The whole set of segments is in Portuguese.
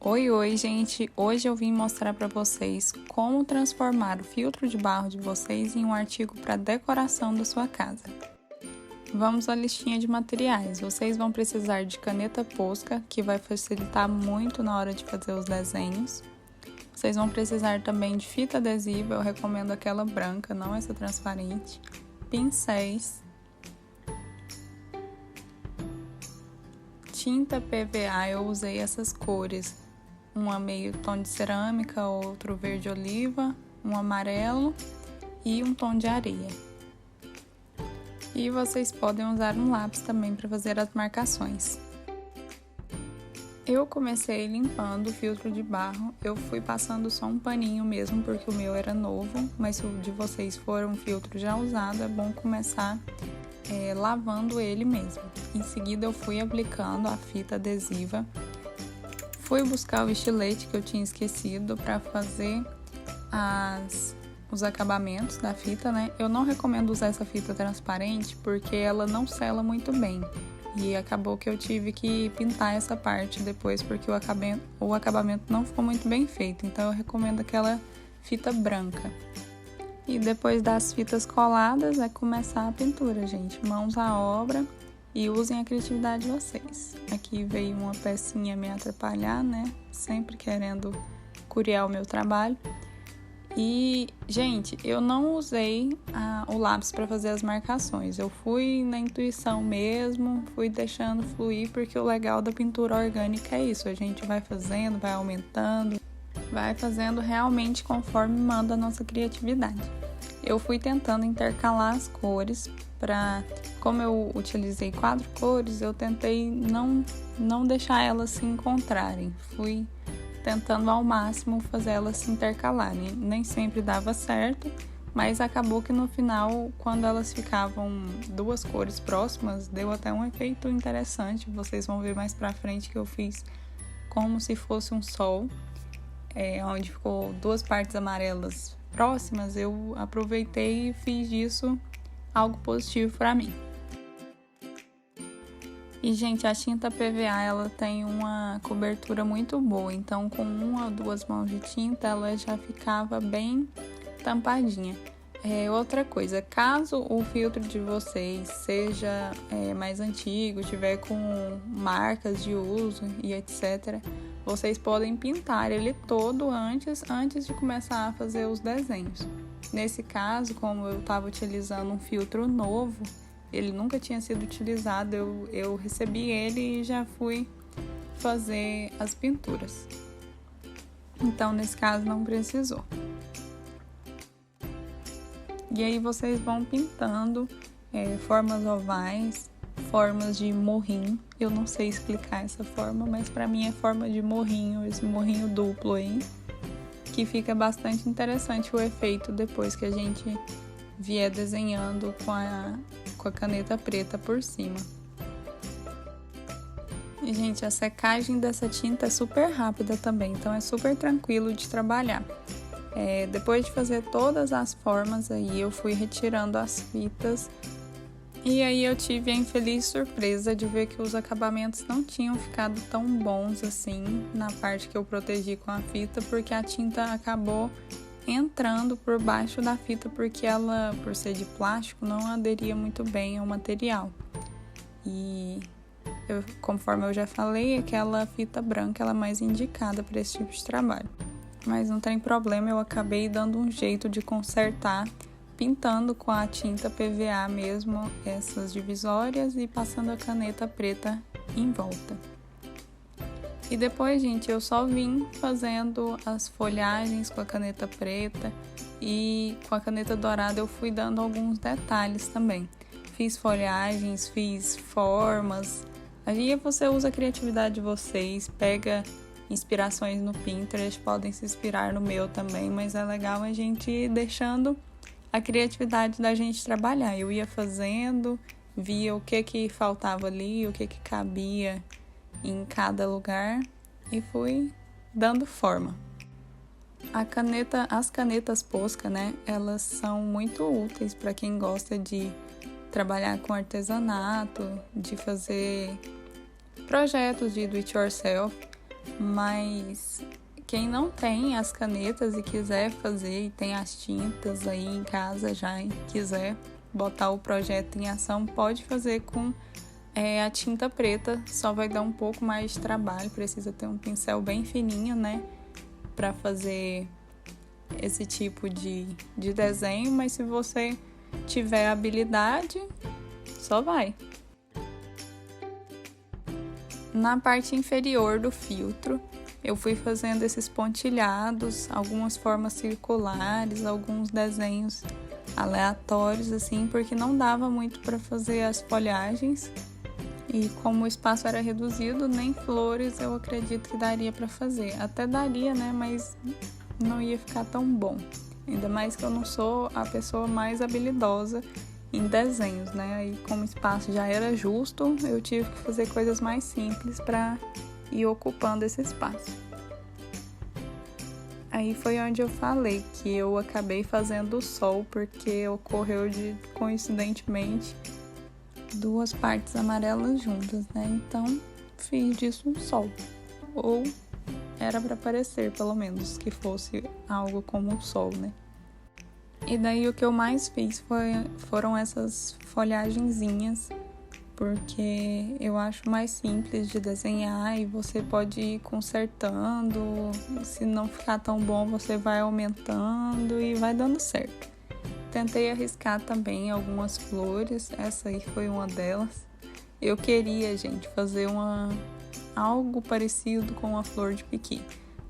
Oi, gente! Hoje eu vim mostrar para vocês como transformar o filtro de barro de vocês em um artigo para decoração da sua casa. Vamos à listinha de materiais. Vocês vão precisar de caneta Posca, que vai facilitar muito na hora de fazer os desenhos. Vocês vão precisar também de fita adesiva, eu recomendo aquela branca, não essa transparente. Pincéis. Tinta PVA, eu usei essas cores. Uma meio tom de cerâmica, outro verde oliva, um amarelo e um tom de areia. E vocês podem usar um lápis também para fazer as marcações. Eu comecei limpando o filtro de barro, eu fui passando só um paninho mesmo porque o meu era novo, mas se o de vocês for um filtro já usado, é bom começar lavando ele mesmo. Em seguida eu fui aplicando a fita adesiva. Fui buscar o estilete que eu tinha esquecido para fazer os acabamentos da fita, né? Eu não recomendo usar essa fita transparente porque ela não sela muito bem. E acabou que eu tive que pintar essa parte depois porque o acabamento não ficou muito bem feito. Então eu recomendo aquela fita branca. E depois das fitas coladas é começar a pintura, gente. Mãos à obra. E usem a criatividade de vocês. Aqui veio uma pecinha me atrapalhar, né? Sempre querendo curiar o meu trabalho. E, gente, eu não usei o lápis para fazer as marcações. Eu fui na intuição mesmo, fui deixando fluir, porque o legal da pintura orgânica é isso. A gente vai fazendo, vai aumentando, vai fazendo realmente conforme manda a nossa criatividade. Eu fui tentando intercalar as cores. Como eu utilizei 4 cores, eu tentei não deixar elas se encontrarem. Fui tentando ao máximo fazer elas se intercalarem. Nem sempre dava certo, mas acabou que no final, quando elas ficavam 2 cores próximas, deu até um efeito interessante. Vocês vão ver mais pra frente que eu fiz como se fosse um sol, onde ficou 2 partes amarelas próximas. Eu aproveitei e fiz disso algo positivo para mim. E, gente, a tinta PVA, ela tem uma cobertura muito boa, então com 1 ou 2 mãos de tinta, ela já ficava bem tampadinha. Outra coisa, caso o filtro de vocês seja mais antigo, tiver com marcas de uso e etc., vocês podem pintar ele todo antes de começar a fazer os desenhos. Nesse caso, como eu estava utilizando um filtro novo, ele nunca tinha sido utilizado, eu recebi ele e já fui fazer as pinturas. Então, nesse caso, não precisou. E aí vocês vão pintando formas ovais, formas de morrinho. Eu não sei explicar essa forma, mas para mim é forma de morrinho, esse morrinho duplo aí, que fica bastante interessante o efeito depois que a gente vier desenhando com a caneta preta por cima. E, gente, a secagem dessa tinta é super rápida também, então é super tranquilo de trabalhar. Depois de fazer todas as formas aí, eu fui retirando as fitas. E aí eu tive a infeliz surpresa de ver que os acabamentos não tinham ficado tão bons assim na parte que eu protegi com a fita, porque a tinta acabou entrando por baixo da fita, porque ela, por ser de plástico, não aderia muito bem ao material. E conforme eu já falei, aquela fita branca ela é mais indicada para esse tipo de trabalho. Mas não tem problema, eu acabei dando um jeito de consertar, pintando com a tinta PVA mesmo essas divisórias e passando a caneta preta em volta. E depois, gente, eu só vim fazendo as folhagens com a caneta preta e com a caneta dourada eu fui dando alguns detalhes também. Fiz folhagens, fiz formas. Aí você usa a criatividade de vocês, pega inspirações no Pinterest, podem se inspirar no meu também, mas é legal a gente ir deixando a criatividade da gente trabalhar. Eu ia fazendo, via o que faltava ali, o que cabia em cada lugar e fui dando forma. As canetas Posca, né? Elas são muito úteis para quem gosta de trabalhar com artesanato, de fazer projetos de do it yourself. Mas quem não tem as canetas e quiser fazer, e tem as tintas aí em casa já e quiser botar o projeto em ação, pode fazer com a tinta preta. Só vai dar um pouco mais de trabalho, precisa ter um pincel bem fininho, né, para fazer esse tipo de desenho, mas se você tiver habilidade, só vai. Na parte inferior do filtro, eu fui fazendo esses pontilhados, algumas formas circulares, alguns desenhos aleatórios, assim, porque não dava muito para fazer as folhagens. E como o espaço era reduzido, nem flores eu acredito que daria para fazer. Até daria, né? Mas não ia ficar tão bom. Ainda mais que eu não sou a pessoa mais habilidosa em desenhos, né? Aí como o espaço já era justo, eu tive que fazer coisas mais simples para ir ocupando esse espaço. Aí foi onde eu falei que eu acabei fazendo o sol, porque ocorreu coincidentemente 2 partes amarelas juntas, né? Então fiz disso um sol. Ou era para parecer, pelo menos, que fosse algo como o sol, né? E daí o que eu mais fiz foram essas folhagenzinhas, porque eu acho mais simples de desenhar e você pode ir consertando. Se não ficar tão bom, você vai aumentando e vai dando certo. Tentei arriscar também algumas flores, essa aí foi uma delas. Eu queria, gente, fazer algo parecido com a flor de piqui.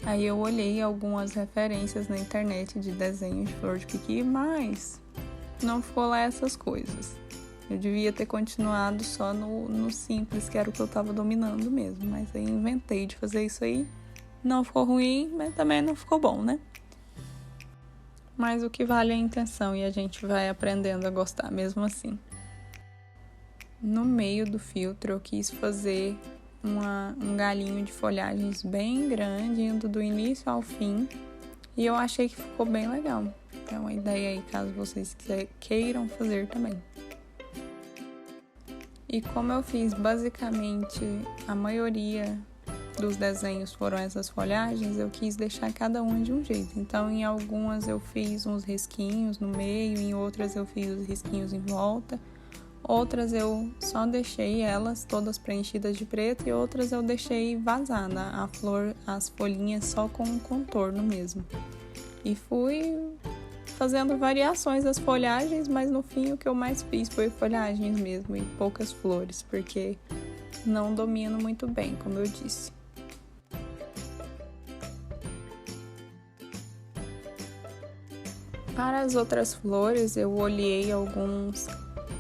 Aí eu olhei algumas referências na internet de desenho de flor de piqui, mas não ficou lá essas coisas. Eu devia ter continuado só no simples, que era o que eu tava dominando mesmo. Mas aí inventei de fazer isso aí. Não ficou ruim, mas também não ficou bom, né? Mas o que vale é a intenção e a gente vai aprendendo a gostar mesmo assim. No meio do filtro eu quis fazer um galinho de folhagens bem grande, indo do início ao fim. E eu achei que ficou bem legal. Então, uma ideia aí, caso vocês queiram fazer também. E como eu fiz basicamente a maioria dos desenhos foram essas folhagens, eu quis deixar cada uma de um jeito. Então, em algumas eu fiz uns risquinhos no meio, em outras eu fiz os risquinhos em volta. Outras eu só deixei elas todas preenchidas de preto e outras eu deixei vazada a flor, as folhinhas só com um contorno mesmo. E fui fazendo variações das folhagens, mas no fim o que eu mais fiz foi folhagens mesmo e poucas flores, porque não domino muito bem, como eu disse. Para as outras flores eu olhei alguns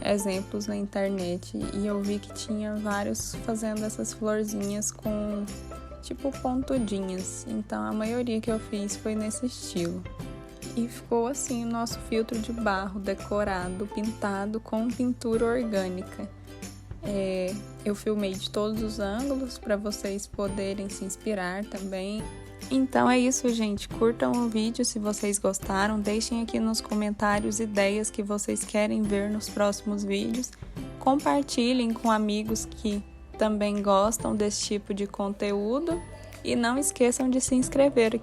exemplos na internet e eu vi que tinha vários fazendo essas florzinhas com tipo pontudinhas, então a maioria que eu fiz foi nesse estilo. E ficou assim o nosso filtro de barro decorado, pintado com pintura orgânica. Eu filmei de todos os ângulos para vocês poderem se inspirar também. Então é isso, gente. Curtam o vídeo se vocês gostaram. Deixem aqui nos comentários ideias que vocês querem ver nos próximos vídeos. Compartilhem com amigos que também gostam desse tipo de conteúdo. E não esqueçam de se inscrever aqui